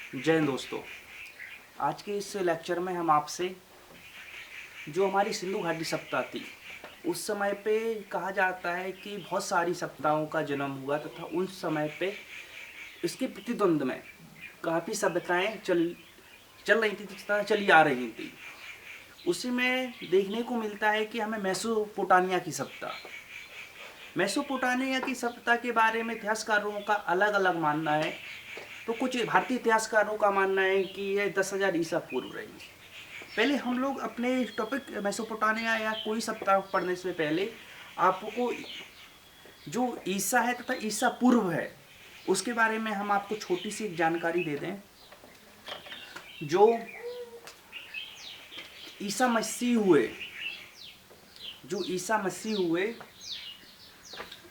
जय हिंद दोस्तों। आज के इस लेक्चर में हम आपसे जो हमारी सिंधु घाटी सप्ताह थी, उस समय पे कहा जाता है कि बहुत सारी सप्ताहों का जन्म हुआ तथा उस समय पे इसके प्रतिद्वंद में काफ़ी सभ्यताएं चल रही थी तथा चली आ रही थी। उसी में देखने को मिलता है कि हमें मेसोपोटामिया की सभ्यता के बारे में इतिहासकारों का अलग अलग मानना है। तो कुछ भारतीय इतिहासकारों का मानना है कि यह 10,000 ईसा पूर्व रही। पहले हम लोग अपने टॉपिक मेसोपोटामिया या कोई सप्ताह पढ़ने से पहले आपको जो ईसा है तथा ईसा पूर्व है उसके बारे में हम आपको छोटी सी एक जानकारी दे दें। जो ईसा मसीह हुए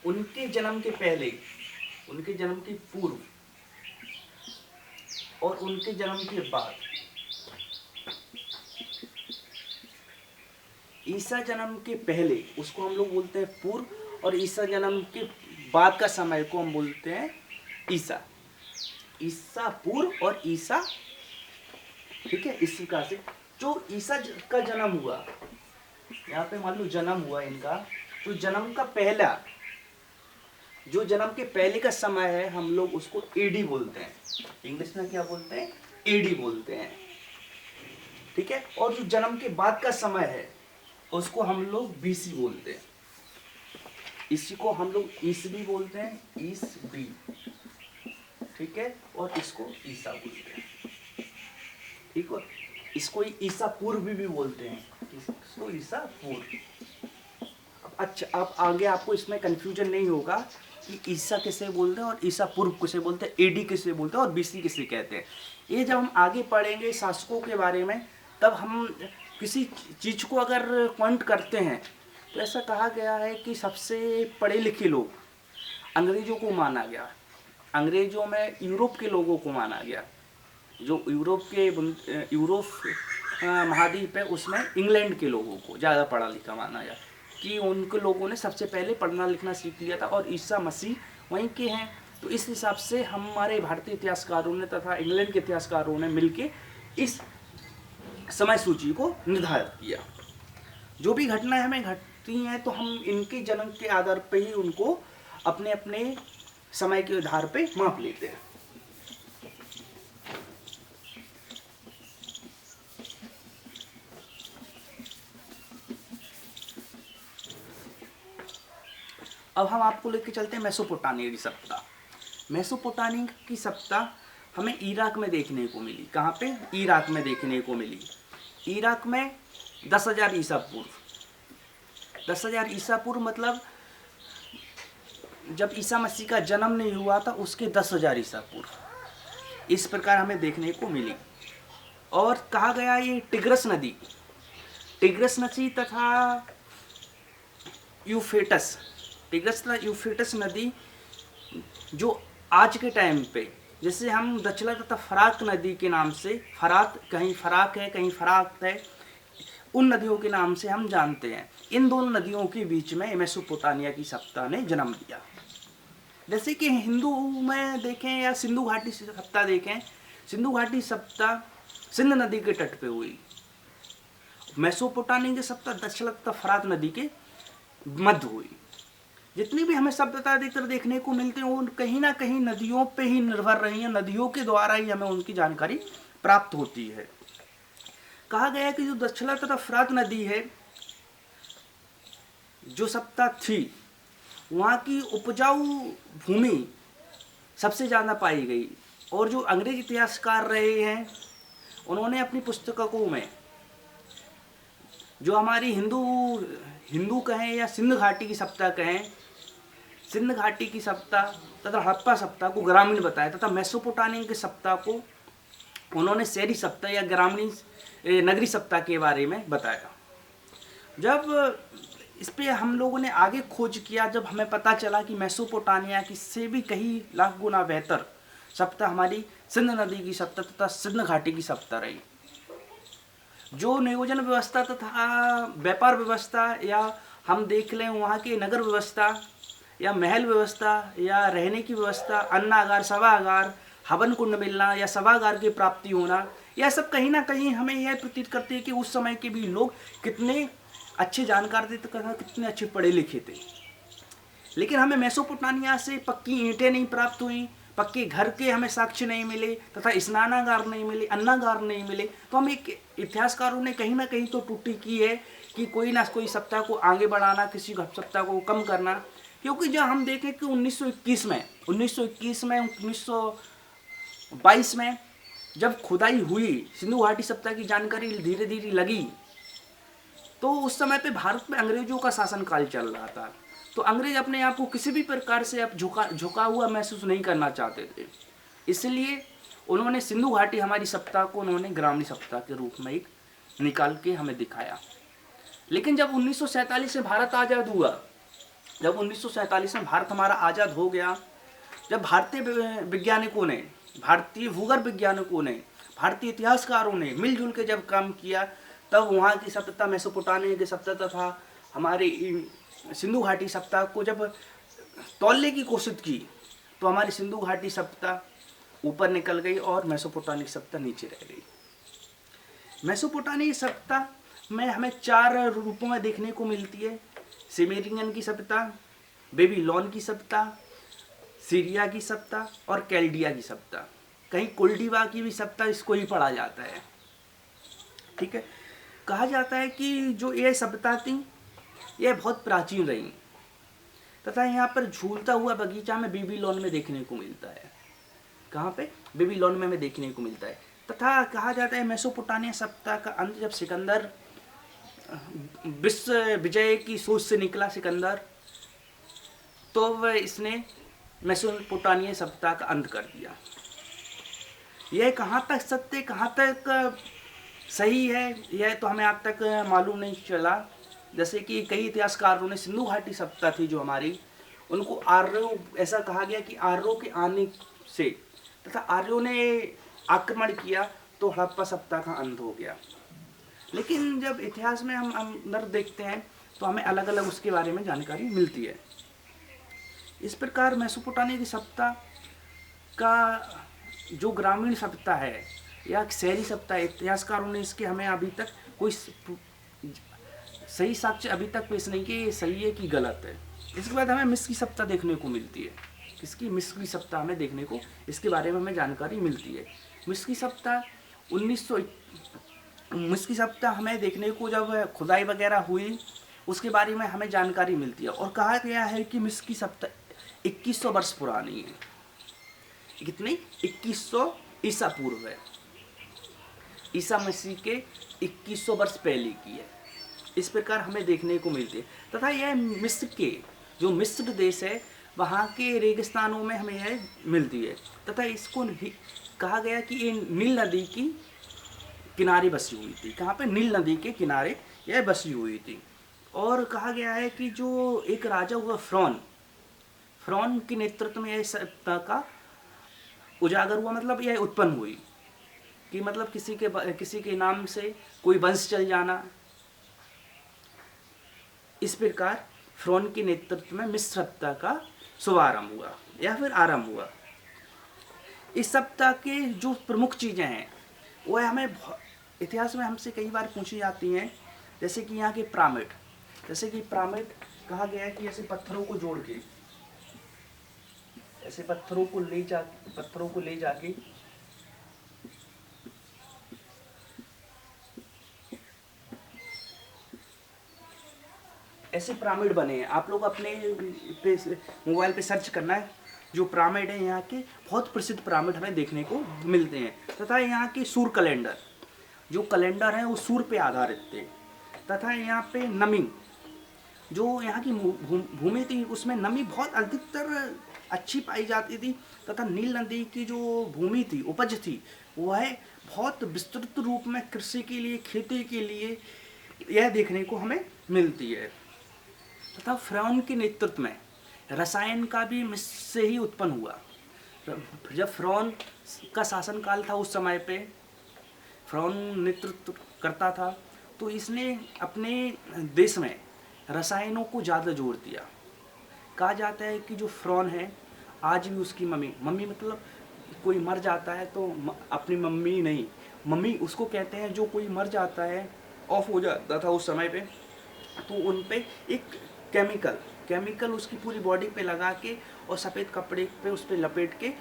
उनके जन्म के पहले, उनके जन्म के पूर्व और उनके जन्म के बाद, ईसा जन्म के पहले उसको हम लोग बोलते हैं पूर्व, और ईसा जन्म के बाद का समय को हम बोलते हैं ईसा पूर्व और ईसा, ठीक है। इस प्रकार से जो ईसा का जन्म हुआ, यहाँ पे मान लो जन्म हुआ इनका, तो जन्म का पहला, जो जन्म के पहले का समय है हम लोग उसको एडी बोलते हैं। इंग्लिश में क्या बोलते हैं? एडी बोलते हैं, ठीक है। और जो जन्म के बाद का समय है उसको हम लोग बीसी बोलते हैं। इसी को हम लोग ईसवी बोलते हैं, ईसवी, ठीक है। और इसको ईसा बोलते हैं, ठीक है। इसको ईसा पूर्व भी बोलते हैं, इसको ईसा पूर्व। अच्छा, अब आगे आपको इसमें कंफ्यूजन नहीं होगा कि ईसा किसे बोलते हैं और ईसा पूर्व किसे बोलते हैं, एडी किसे बोलते हैं और बीसी किसे कहते हैं। ये जब हम आगे पढ़ेंगे शासकों के बारे में, तब हम किसी चीज़ को अगर पॉइंट करते हैं तो ऐसा कहा गया है कि सबसे पढ़े लिखे लोग अंग्रेजों को माना गया। अंग्रेजों में यूरोप के लोगों को माना गया। जो यूरोप महाद्वीप है उसमें इंग्लैंड के लोगों को ज़्यादा पढ़ा लिखा माना गया कि उनके लोगों ने सबसे पहले पढ़ना लिखना सीख लिया था, और ईसा मसीह वहीं के हैं। तो इस हिसाब से हमारे भारतीय इतिहासकारों ने तथा इंग्लैंड के इतिहासकारों ने मिलके इस समय सूची को निर्धारित किया। जो भी घटनाएं हमें घटती हैं तो हम इनके जन्म के आधार पर ही उनको अपने अपने समय के आधार पर माप लेते हैं। अब हम आपको लेके चलते हैं मेसोपोटामिया की सप्ताह। मेसोपोटामिया की सप्ताह हमें इराक में देखने को मिली। कहाँ पे? इराक में देखने को मिली। इराक में 10,000 ईसा पूर्व। 10,000 ईसा पूर्व मतलब जब ईसा मसीह का जन्म नहीं हुआ था उसके 10,000 ईसा पूर्व, इस प्रकार हमें देखने को मिली। और कहा गया ये टिग्रस नदी तथा यूफ्रेटस नदी जो आज के टाइम पे, जैसे हम दक्षिणा तथा फरात नदी के नाम से, कहीं फराक है कहीं फरात है, उन नदियों के नाम से हम जानते हैं। इन दोनों नदियों के बीच में मेसोपोटामिया की सप्ताह ने जन्म लिया। जैसे कि हिंदू में देखें या सिंधु घाटी सप्ताह देखें, सिंधु घाटी सप्ताह सिंध नदी के तट पे हुई। मेसोपोटामिया की सप्ताह दक्षिण तथा फरात नदी के मध्य हुई। जितनी भी हमें सभ्यता देखने को मिलते हैं वो कहीं ना कहीं नदियों पे ही निर्भर रही हैं। नदियों के द्वारा ही हमें उनकी जानकारी प्राप्त होती है। कहा गया है कि जो दक्षिण तथा फरात नदी है, जो सप्ताह थी, वहाँ की उपजाऊ भूमि सबसे ज़्यादा पाई गई। और जो अंग्रेज इतिहासकार रहे हैं उन्होंने अपनी पुस्तकों में जो हमारी हिंदू कहें या सिंध घाटी की सप्ताह कहें, सिंध घाटी की सप्ताह तथा हड़प्पा सप्ताह को ग्रामीण बताया, तथा मेसोपोटामिया के सप्ताह को उन्होंने शहरी सप्ताह या ग्रामीण नगरी सप्ताह के बारे में बताया। जब इस पर हम लोगों ने आगे खोज किया, जब हमें पता चला कि मेसोपोटामिया की से भी कई लाख गुना बेहतर सप्ताह हमारी सिंध नदी की सप्ताह तथा सिंध घाटी की सप्ताह रही। जो नियोजन व्यवस्था तथा व्यापार व्यवस्था, या हम देख लें वहाँ की नगर व्यवस्था या महल व्यवस्था या रहने की व्यवस्था, अन्नागार, सभागार, हवन कुंड मिलना या सभागार की प्राप्ति होना, यह सब कहीं ना कहीं हमें यह प्रतीत करती है कि उस समय के भी लोग कितने अच्छे जानकार थे तथा कितने अच्छे पढ़े लिखे थे। लेकिन हमें मेसोपोटामिया से पक्की ईंटें नहीं प्राप्त हुई, पक्के घर के हमें साक्ष्य नहीं मिले तथा स्नानागार नहीं मिले, अन्नागार नहीं मिले। तो हम एक इतिहासकारों ने कहीं ना कहीं तो त्रुटि की है कि कोई ना कोई सप्ताह को आगे बढ़ाना, किसी सप्ताह को कम करना। क्योंकि जब हम देखें कि 1921 में 1922 में जब खुदाई हुई, सिंधु घाटी सप्ताह की जानकारी धीरे धीरे लगी, तो उस समय पे भारत में अंग्रेजों का शासनकाल चल रहा था। तो अंग्रेज अपने आप को किसी भी प्रकार से अब झुका हुआ महसूस नहीं करना चाहते थे। इसलिए उन्होंने सिंधु घाटी हमारी सप्ताह को उन्होंने ग्रामीण सप्ताह के रूप में एक निकाल के हमें दिखाया। लेकिन जब 1947 में भारत आज़ाद हुआ, जब 1947 में भारत हमारा आज़ाद हो गया, जब भारतीय वैज्ञानिकों ने, भारतीय भूगर्भ वैज्ञानिकों ने, भारतीय इतिहासकारों ने मिलजुल के जब काम किया, तब वहाँ की सप्ताह, मेसोपोटामिया की सप्ताह तथा हमारे सिंधु घाटी सप्ताह को जब तौलने की कोशिश की, तो हमारी सिंधु घाटी सप्ताह ऊपर निकल गई और मेसोपोटामिया की सप्ताह नीचे रह गई। मेसोपोटामिया की सप्ताह में हमें 4 रूपों में देखने को मिलती है। सिमेरियन की सप्ताह, बेबीलोन की सप्ताह, सीरिया की सप्ताह और कैल्डिया की सप्ताह। कहीं कुल्डीवा की भी सप्ताह इसको ही पढ़ा जाता है। ठीक है, कहा जाता है कि जो ये सप्ताह थी यह बहुत प्राचीन रही तथा यहाँ पर झूलता हुआ बगीचा में बेबीलोन में देखने को मिलता है। कहाँ पे? बेबीलोन में हमें देखने को मिलता है। तथा कहा जाता है मेसोपोटामिया सप्ताह का अंत जब सिकंदर विश्व विजय की सोच से निकला सिकंदर, तो वह इसने मेसोपोटामिया सप्ताह का अंत कर दिया। यह कहाँ तक सत्य, कहाँ तक सही है, यह तो हमें आज तक मालूम नहीं चला। जैसे कि कई इतिहासकारों ने सिंधु घाटी सप्ताह थी जो हमारी, उनको आर्यों, ऐसा कहा गया कि आर्यों के आने से तथा आर्यों ने आक्रमण किया तो हड़प्पा सप्ताह का अंत हो गया। लेकिन जब इतिहास में हम अंदर देखते हैं तो हमें अलग अलग उसके बारे में जानकारी मिलती है। इस प्रकार मेसोपोटामिया की सप्ताह का जो ग्रामीण सप्ताह है या शहरी सप्ताह, इतिहासकारों ने इसके हमें अभी तक कोई सही साक्ष्य अभी तक पेश नहीं किए, ये सही है कि गलत है। इसके बाद हमें मिस्र की सप्ताह देखने को मिलती है। किसकी? मिस्र की सप्ताह हमें देखने को, इसके बारे में हमें जानकारी मिलती है। मिस्र की सप्ताह मिस्र की सप्ताह हमें देखने को जब खुदाई वगैरह हुई उसके बारे में हमें जानकारी मिलती है। और कहा गया है कि मिस्र की सप्ताह 2100 वर्ष पुरानी है। कितनी? 2100 ईसा पूर्व है। ईसा मसीह के 2100 वर्ष पहले की है। इस प्रकार हमें देखने को मिलती है। तथा यह मिस्र के, जो मिस्र देश है, वहाँ के रेगिस्तानों में हमें यह मिलती है। तथा इसको कहा गया कि ये नील नदी की किनारे बसी हुई थी। कहाँ पे? नील नदी के किनारे यह बसी हुई थी। और कहा गया है कि जो एक राजा हुआ फ्रॉन के नेतृत्व में यह सप्ताह का उजागर हुआ, मतलब यह उत्पन्न हुई कि मतलब किसी के नाम से कोई वंश चल जाना। इस प्रकार फ्रॉन के नेतृत्व में मिस्र सप्ताह का शुभारंभ हुआ या फिर आरंभ हुआ। इस सप्ताह के जो प्रमुख चीज़ें हैं वह हमें इतिहास में हमसे कई बार पूछी जाती हैं। जैसे कि यहाँ के पिरामिड, कहा गया है कि ऐसे पत्थरों को जोड़ के, ऐसे पत्थरों को ले जाके ऐसे पिरामिड बने हैं। आप लोग अपने मोबाइल पे सर्च करना है, जो पिरामिड है यहाँ के बहुत प्रसिद्ध पिरामिड हमें देखने को मिलते हैं। तथा यहाँ के सूर्य कैलेंडर, जो कैलेंडर है वो सूर्य पे आधारित थे। तथा यहाँ पे नमी, जो यहाँ की भूमि थी उसमें नमी बहुत अधिकतर अच्छी पाई जाती थी। तथा नील नदी की जो भूमि थी, उपज थी, वह बहुत विस्तृत रूप में कृषि के लिए, खेती के लिए यह देखने को हमें मिलती है। तथा फ्रॉन के नेतृत्व में रसायन का भी मिस्र से ही उत्पन्न हुआ। जब फ्रॉन का शासनकाल था उस समय पे फ्रॉन नेतृत्व करता था, तो इसने अपने देश में रसायनों को ज़्यादा जोर दिया। कहा जाता है कि जो फ्रॉन है आज भी उसकी मम्मी मतलब कोई मर जाता है तो अपनी मम्मी नहीं, मम्मी उसको कहते हैं, जो कोई मर जाता है, ऑफ हो जाता था उस समय पे, तो उन पे एक केमिकल उसकी पूरी बॉडी पे लगा के और सफ़ेद कपड़े पे उस पर लपेट के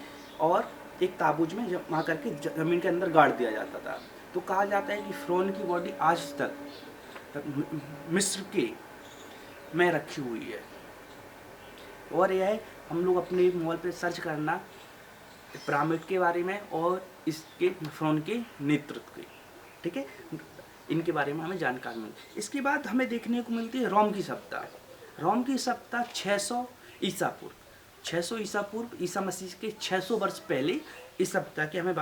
और एक ताबूज में जमा करके ज़मीन के अंदर गाड़ दिया जाता था। तो कहा जाता है कि फ़िरौन की बॉडी आज तक मिस्र के में रखी हुई है। और यह है, हम लोग अपने मोबाइल पे सर्च करना पिरामिड के बारे में और इसके फ़िरौन के नेतृत्व के, ठीक है, इनके बारे में हमें जानकारी मिलती। इसके बाद हमें देखने को मिलती है रोम की सप्ताह। रोम की सप्ताह 600 ईसा पूर्व, 600 ईसा पूर्व, ईसा मसीह के 600 वर्ष पहले इस सप्ताह की हमें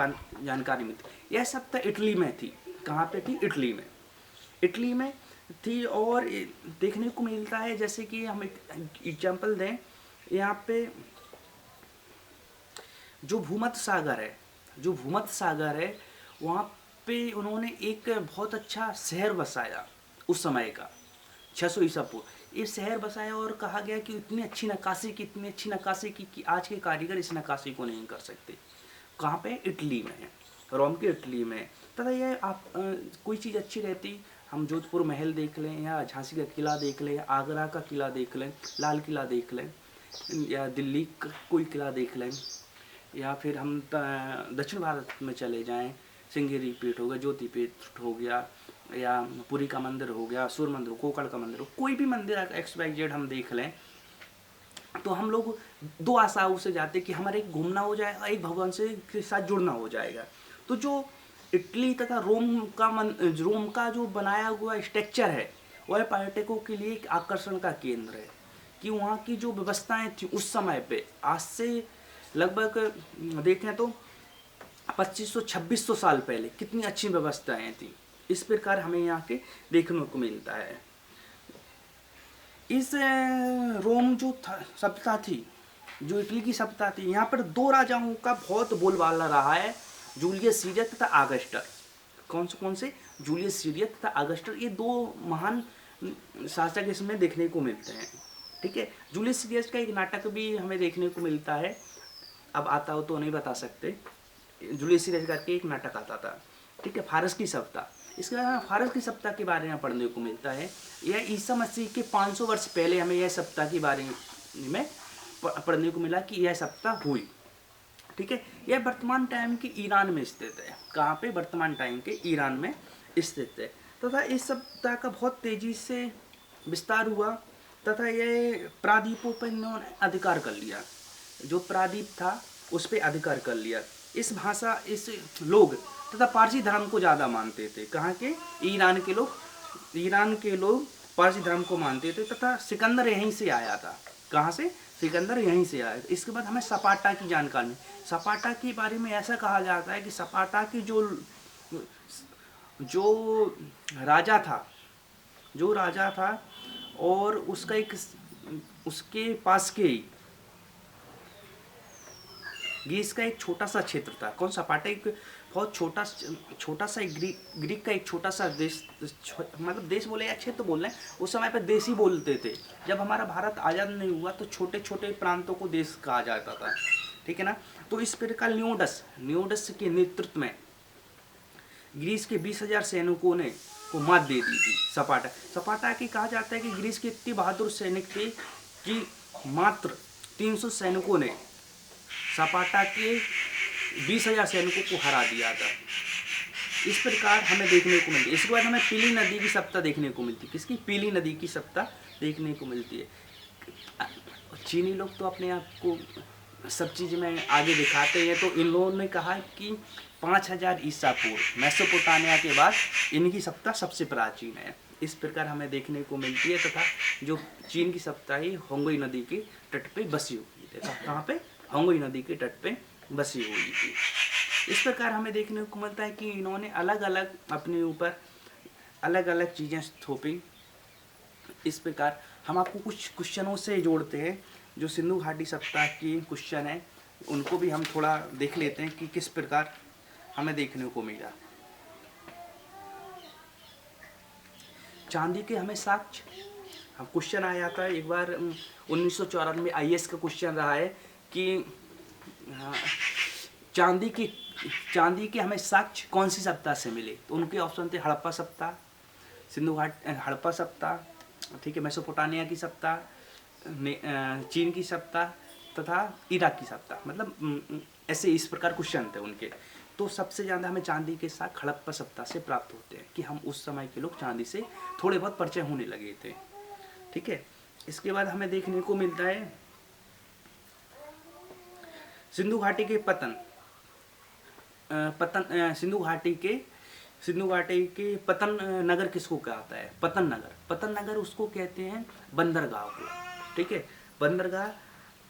जानकारी मिलती। यह सप्ताह इटली में थी। कहाँ पे थी? इटली में। इटली में थी। और देखने को मिलता है, जैसे कि हम एक एग्जाम्पल दें, यहाँ पे जो भूमध्य सागर है वहाँ पे उन्होंने एक बहुत अच्छा शहर बसाया उस समय का, 600 ईसा पूर्व। ये शहर बसाया और कहा गया कि इतनी अच्छी नक्काशी की कि आज के कारीगर इस नक्काशी को नहीं कर सकते। कहाँ पे? इटली में, रोम के इटली में। तथा यह आप कोई चीज़ अच्छी रहती, हम जोधपुर महल देख लें, या झांसी का किला देख लें, आगरा का किला देख लें, लाल किला देख लें, या दिल्ली का कोई किला देख लें, या फिर हम दक्षिण भारत में चले जाएं, श्रृंगेरी पीठ हो गया, ज्योति पीठ हो गया, या पुरी का मंदिर हो गया, सूर्य मंदिर, कोकण का मंदिर हो, कोई भी मंदिर XYZ हम देख लें, तो हम लोग दो आशाओं से जाते कि हमारे एक घूमना हो जाएगा, एक भगवान से के साथ जुड़ना हो जाएगा। तो जो इटली तथा रोम का जो बनाया हुआ स्ट्रक्चर है, वह पर्यटकों के लिए एक आकर्षण का केंद्र है कि वहाँ की जो व्यवस्थाएं थी उस समय पे, आज से लगभग देखें तो 2500-2600 साल पहले कितनी अच्छी व्यवस्थाएं थी। इस प्रकार हमें यहाँ के देखने को मिलता है। इस रोम जो सप्ताह थी, जो इटली की सप्ताह थी, यहाँ पर दो राजाओं का बहुत बोलबाला रहा है, जूलियस सीजर तथा अगस्टर। कौन से? जूलियस सीजर तथा अगस्टर, ये दो महान शासक इसमें देखने को मिलते हैं, ठीक है। जूलियस सीजर का एक नाटक भी हमें देखने को मिलता है, अब आता हो तो नहीं बता सकते। जूलियस सीजर करके एक नाटक आता था, ठीक है, फारस की सप्ताह। इसके बाद फारस की सप्ताह के बारे में पढ़ने को मिलता है। यह ईसा मसीह के 500 वर्ष पहले हमें यह सप्ताह के बारे में पढ़ने को मिला कि यह सप्ताह हुई, ठीक है। यह वर्तमान टाइम के ईरान में स्थित है। कहाँ पे? वर्तमान टाइम के ईरान में स्थित है। तथा इस सप्ताह का बहुत तेजी से विस्तार हुआ तथा यह प्रादीपों पर इन्होंने अधिकार कर लिया। जो प्रादीप था उस पर अधिकार कर लिया। इस लोग तथा पारसी धर्म को ज़्यादा मानते थे। कहाँ के? ईरान के लोग पारसी धर्म को मानते थे तथा सिकंदर यहीं से आया था। कहाँ से? सिकंदर यहीं से आया। इसके बाद हमें सपाटा की जानकारी। सपाटा के बारे में ऐसा कहा जाता है कि सपाटा की जो राजा था और उसके पास के ग्रीस का एक छोटा सा क्षेत्र था। कौन? सपाटा एक बहुत छोटा सा ग्रीक का एक छोटा सा देश, मतलब देश बोले या क्षेत्र बोल रहे हैं, उस समय पर देश ही बोलते थे। जब हमारा भारत आज़ाद नहीं हुआ तो छोटे छोटे प्रांतों को देश कहा जाता था, ठीक है ना। तो इस प्रकार न्योडस के नेतृत्व में ग्रीस के 20,000 सैनिकों ने को मात दे दी थी। सपाटा की कहा जाता है कि ग्रीस के इतने बहादुर सैनिक थे कि मात्र 300 सैनिकों ने सपाटा के 20,000 सैनिकों को हरा दिया था। इस प्रकार हमें देखने को मिलती है। इसके बाद हमें पीली नदी की सप्ताह देखने को मिलती है। किसकी? पीली नदी की सप्ताह देखने को मिलती है। चीनी लोग तो अपने आप को सब चीज़ में आगे दिखाते हैं, तो इन लोगों ने कहा कि 5000 ईसा पूर्व मेसोपोटामिया के बाद इनकी सप्ताह सबसे प्राचीन है। इस प्रकार हमें देखने को मिलती है। तथा जो चीन की सप्ताह ही होंगुई नदी के तट पे बसी हुई थी। कहाँ पे? होंगुई नदी के तट पे बसी हुई थी। इस प्रकार हमें देखने को मिलता है कि इन्होंने अलग अलग अपने ऊपर अलग अलग चीज़ें थोपी। इस प्रकार हम आपको कुछ क्वेश्चनों से जोड़ते हैं। जो सिंधु घाटी सप्ताह की क्वेश्चन है उनको भी हम थोड़ा देख लेते हैं कि किस प्रकार हमें देखने को मिला। चांदी के हमें साक्ष्य, हम क्वेश्चन आया था एक बार 1994 में IAS का क्वेश्चन रहा है कि चांदी के हमें साक्ष्य कौन सी सप्ताह से मिले? तो उनके ऑप्शन थे हड़प्पा सप्ताह, सिंधु घाट हड़प्पा सप्ताह, ठीक है, मेसोपोटामिया की सप्ताह, चीन की सप्ताह तथा इराक की सप्ताह। मतलब ऐसे इस प्रकार क्वेश्चन थे उनके। तो सबसे ज़्यादा हमें चांदी के साथ हड़प्पा सप्ताह से प्राप्त होते हैं कि हम उस समय के लोग चांदी से थोड़े बहुत परिचय होने लगे थे, ठीक है। इसके बाद हमें देखने को मिलता है सिंधु घाटी के सिंधु घाटी के पतन नगर किसको कहता है? पतन नगर उसको कहते हैं बंदरगाह को, ठीक है। बंदरगाह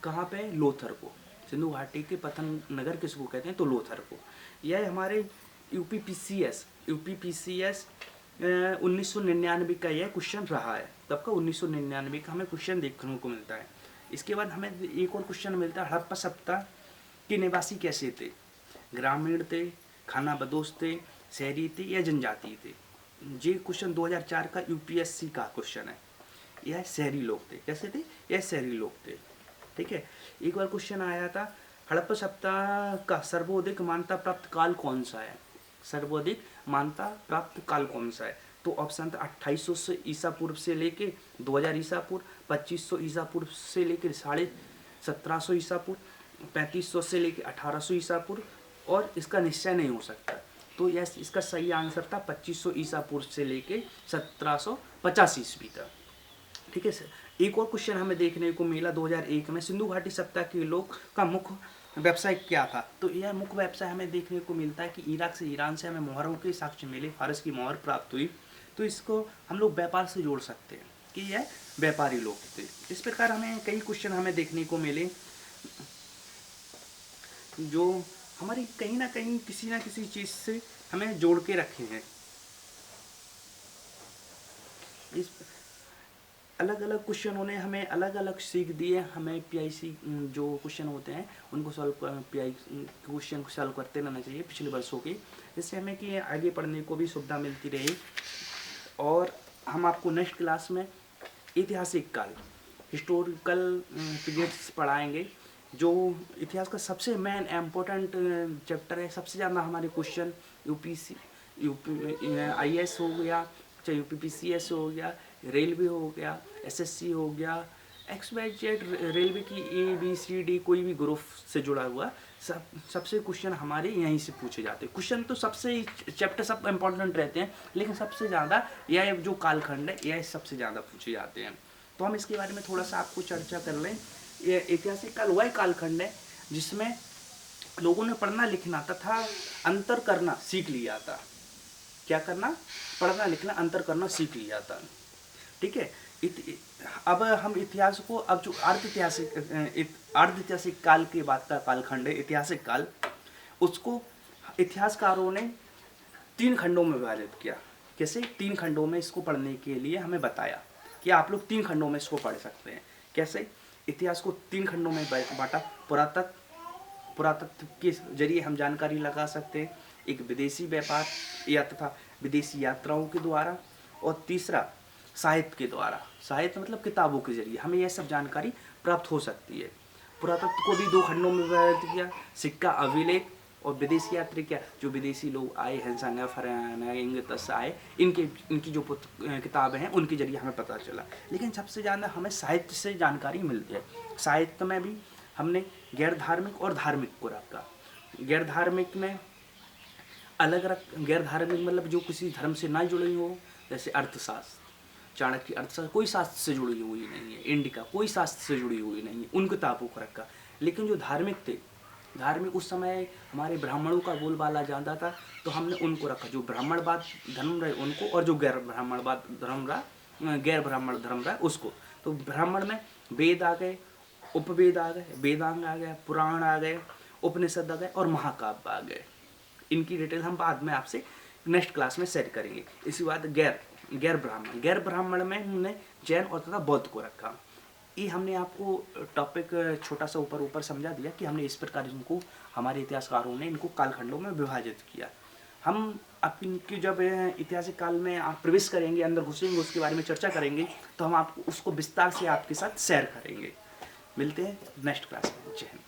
कहाँ पे? लोथर को। सिंधु घाटी के पतन नगर किसको कहते हैं? तो लोथर को। यह हमारे यूपीपीसीएस 1999 का यह क्वेश्चन रहा है। तब का 1999 का हमें क्वेश्चन देखने को मिलता है। इसके बाद हमें एक और क्वेश्चन मिलता है हड़प्पा सप्ताह के निवासी कैसे थे? ग्रामीण थे, खानाबदोश थे, शहरी थे या जनजातीय थे? ये क्वेश्चन 2004 का यूपीएससी का क्वेश्चन है। यह शहरी लोग थे। कैसे थे? यह शहरी लोग थे, ठीक है। एक बार क्वेश्चन आया था हड़प्पा सप्ताह का सर्वाधिक मान्यता प्राप्त काल कौन सा है? सर्वाधिक मान्यता प्राप्त काल कौन सा है? तो ऑप्शन था 2800 से ईसा पूर्व से लेके 2000 ईसा पूर्व, 2500 ईसा पूर्व से लेकर 1750 ईसा पूर्व, 3500 से लेकर 1800 ईसा पूर्व, और इसका निश्चय नहीं हो सकता। तो यह इसका सही आंसर था 2500 ईसा पूर्व से लेके 1750 ईस्वी तक, ठीक है सर। एक और क्वेश्चन हमें देखने को मिला 2001 में सिंधु घाटी सप्ताह के लोग का मुख्य व्यवसाय क्या था? तो यह मुख्य व्यवसाय हमें देखने को मिलता है कि इराक से ईरान से हमें मोहरों के साक्ष्य मिले, फारस की मोहर प्राप्त हुई। तो इसको हम लोग व्यापार से जोड़ सकते हैं कि यह व्यापारी लोग थे। इस प्रकार हमें कई क्वेश्चन हमें देखने को मिले जो हमारी कहीं ना कहीं किसी ना किसी चीज़ से हमें जोड़ के रखे हैं। इस अलग अलग क्वेश्चनों ने हमें अलग अलग सीख दिए। हमें पीआईसी जो क्वेश्चन होते हैं उनको क्वेश्चन को सॉल्व करते रहना चाहिए पिछले वर्षों के, जिससे हमें कि आगे पढ़ने को भी सुविधा मिलती रहे। और हम आपको नेक्स्ट क्लास में ऐतिहासिक काल हिस्टोरिकल पीरियड्स पढ़ाएंगे, जो इतिहास का सबसे मेन इम्पोर्टेंट चैप्टर है। सबसे ज़्यादा हमारे क्वेश्चन IAS हो गया, चाहे UPPCS हो गया, रेलवे हो गया, SSC हो गया, XYZ रेलवे की ABCD कोई भी ग्रुप से जुड़ा हुआ सबसे क्वेश्चन हमारे यहीं से पूछे जाते हैं। क्वेश्चन तो सबसे चैप्टर सब इम्पोर्टेंट रहते हैं, लेकिन सबसे ज़्यादा यह जो कालखंड है यह सबसे ज़्यादा पूछे जाते हैं। तो हम इसके बारे में थोड़ा सा आपको चर्चा कर लें। ये ऐतिहासिक काल वह कालखंड है जिसमें लोगों ने पढ़ना लिखना तथा अंतर करना सीख लिया था। क्या करना? पढ़ना लिखना अंतर करना सीख लिया था, ठीक है। अब हम इतिहास को अब जो अर्ध ऐतिहासिक काल के बाद का कालखंड है ऐतिहासिक काल, उसको इतिहासकारों ने 3 खंडों में विभाजित किया। कैसे? 3 खंडों में इसको पढ़ने के लिए हमें बताया कि आप लोग 3 खंडों में इसको पढ़ सकते हैं। कैसे? इतिहास को 3 खंडों में बांटा। पुरातत्व के जरिए हम जानकारी लगा सकते हैं, एक विदेशी व्यापार या तथा विदेशी यात्राओं के द्वारा, और तीसरा साहित्य के द्वारा। साहित्य मतलब किताबों के जरिए हमें यह सब जानकारी प्राप्त हो सकती है। पुरातत्व को भी 2 खंडों में विभाजित किया, सिक्का अभिलेख और विदेशी यात्री क्या जो विदेशी लोग आए हैं, फरेंगे आए, इनकी जो किताबें हैं उनके जरिए हमें पता चला। लेकिन सबसे ज़्यादा हमें साहित्य से जानकारी मिलती है। साहित्य में भी हमने गैर धार्मिक और धार्मिक को रखा। गैर धार्मिक में गैर धार्मिक मतलब जो किसी धर्म से ना जुड़ी हो, जैसे अर्थशास्त्र, चाणक्य अर्थशास्त्र कोई शास्त्र से जुड़ी हुई नहीं है, इंडिका कोई शास्त्र से जुड़ी हुई नहीं है, उन किताबों को रखा। लेकिन जो धार्मिक थे, धार्मिक उस समय हमारे ब्राह्मणों का बोलबाला ज़्यादा था, तो हमने उनको रखा। जो ब्राह्मणवाद धर्म रहे उनको, और जो गैर ब्राह्मण धर्म रहा उसको। तो ब्राह्मण में वेद आ गए, उपवेद आ गए, वेदांग आ गए, पुराण आ गए, उपनिषद आ गए और महाकाव्य आ गए। इनकी डिटेल हम बाद में आपसे नेक्स्ट क्लास में शेयर करेंगे। इसी बाद गैर ब्राह्मण में हमने जैन और तथा बौद्ध को रखा। ये हमने आपको टॉपिक छोटा सा ऊपर समझा दिया कि हमने इस प्रकार इनको हमारे इतिहासकारों ने इनको कालखंडों में विभाजित किया। हम अब इनकी जब ऐतिहासिक काल में आप प्रवेश करेंगे, अंदर घुसेंगे, उसके बारे में चर्चा करेंगे, तो हम आपको उसको विस्तार से आपके साथ शेयर करेंगे। मिलते हैं नेक्स्ट क्लास में। जय हिंद।